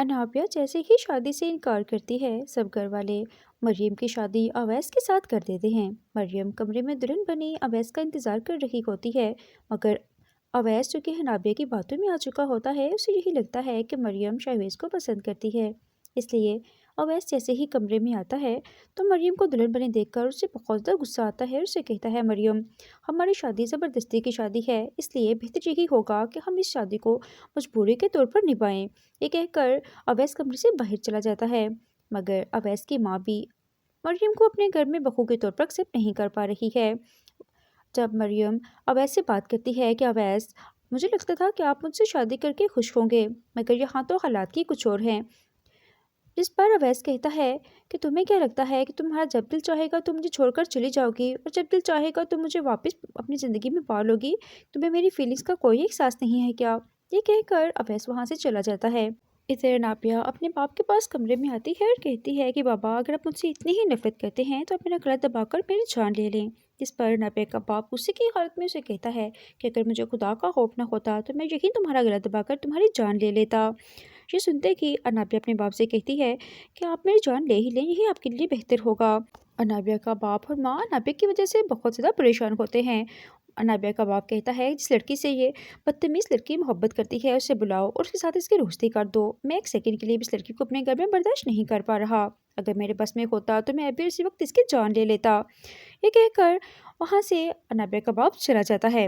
انابیہ جیسے ہی شادی سے انکار کرتی ہے، سب گھر والے مریم کی شادی اویس کے ساتھ کر دیتے ہیں۔ مریم کمرے میں دلہن بنی اویس کا انتظار کر رہی ہوتی ہے، مگر اویس جو کہ انابیہ کی باتوں میں آ چکا ہوتا ہے، اسے یہی لگتا ہے کہ مریم شہویز کو پسند کرتی ہے۔ اس لیے اویس جیسے ہی کمرے میں آتا ہے تو مریم کو دلہن بنی دیکھ کر اسے بہت زیادہ غصہ آتا ہے اور اسے کہتا ہے، مریم ہماری شادی زبردستی کی شادی ہے، اس لیے بہتر یہی ہوگا کہ ہم اس شادی کو مجبوری کے طور پر نبھائیں۔ یہ کہہ کر اویس کمرے سے باہر چلا جاتا ہے، مگر اویس کی ماں بھی مریم کو اپنے گھر میں بہو کے طور پر ایکسیپٹ نہیں کر پا رہی ہے۔ جب مریم اویس سے بات کرتی ہے کہ اویس، مجھے لگتا تھا کہ آپ مجھ سے شادی کر کے خوش ہوں گے، مگر یہاں تو حالات کی کچھ اور ہیں۔ جس پر اویس کہتا ہے کہ تمہیں کیا لگتا ہے کہ تمہارا جب دل چاہے گا تم مجھے چھوڑ کر چلی جاؤ گی، اور جب دل چاہے گا تم مجھے واپس اپنی زندگی میں پا لو گی؟ تمہیں میری فیلنگس کا کوئی احساس نہیں ہے کیا؟ یہ کہہ کر اویس وہاں سے چلا جاتا ہے۔ ادھر انابیہ اپنے باپ کے پاس کمرے میں آتی ہے اور کہتی ہے کہ بابا، اگر آپ مجھ سے اتنی ہی نفرت کرتے ہیں تو آپ میرا گلا دبا کر میری جان لے لیں۔ جس پر انابیہ کا باپ غصے کی حالت میں اسے کہتا ہے کہ اگر مجھے خدا کا خوف نہ ہوتا تو میں یہی تمہارا گلا دبا کر تمہاری جان لے لیتا۔ یہ سنتے ہی انابیہ اپنے باپ سے کہتی ہے کہ آپ میری جان لے ہی لیں، یہی آپ کے لیے بہتر ہوگا۔ انابیہ کا باپ اور ماں انابیہ کی وجہ سے بہت زیادہ پریشان ہوتے ہیں۔ انابیہ کا باپ کہتا ہے، جس لڑکی سے یہ بدتمیز لڑکی محبت کرتی ہے اسے بلاؤ اور اس کے ساتھ اس کی دوستی کر دو۔ میں ایک سیکنڈ کے لیے بھی اس لڑکی کو اپنے گھر میں برداشت نہیں کر پا رہا۔ اگر میرے بس میں ہوتا تو میں ابھی اسی وقت اس کی جان لے لیتا۔ یہ کہہ کر وہاں سے انابیہ کا باپ چلا جاتا ہے۔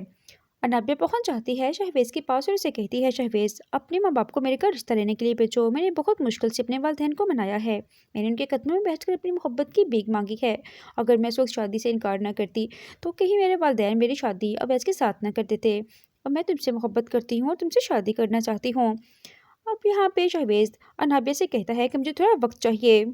انابیہ پہنچ جاتی ہے شہویز کے پاس اور اسے کہتی ہے، شہویز اپنے ماں باپ کو میرے گھر رشتہ لینے کے لیے بھیجو، میں نے بہت مشکل سے اپنے والدین کو منایا ہے، میں نے ان کے قدموں میں بیٹھ کر اپنی محبت کی بھیک مانگی ہے، اگر میں اس وقت شادی سے انکار نہ کرتی تو کہیں میرے والدین میری شادی اویس کے ساتھ نہ کر دیتے، اور میں تم سے محبت کرتی ہوں اور تم سے شادی کرنا چاہتی ہوں۔ اب یہاں پہ شہویز انابیہ سے کہتا ہے کہ مجھے تھوڑا وقت چاہیے۔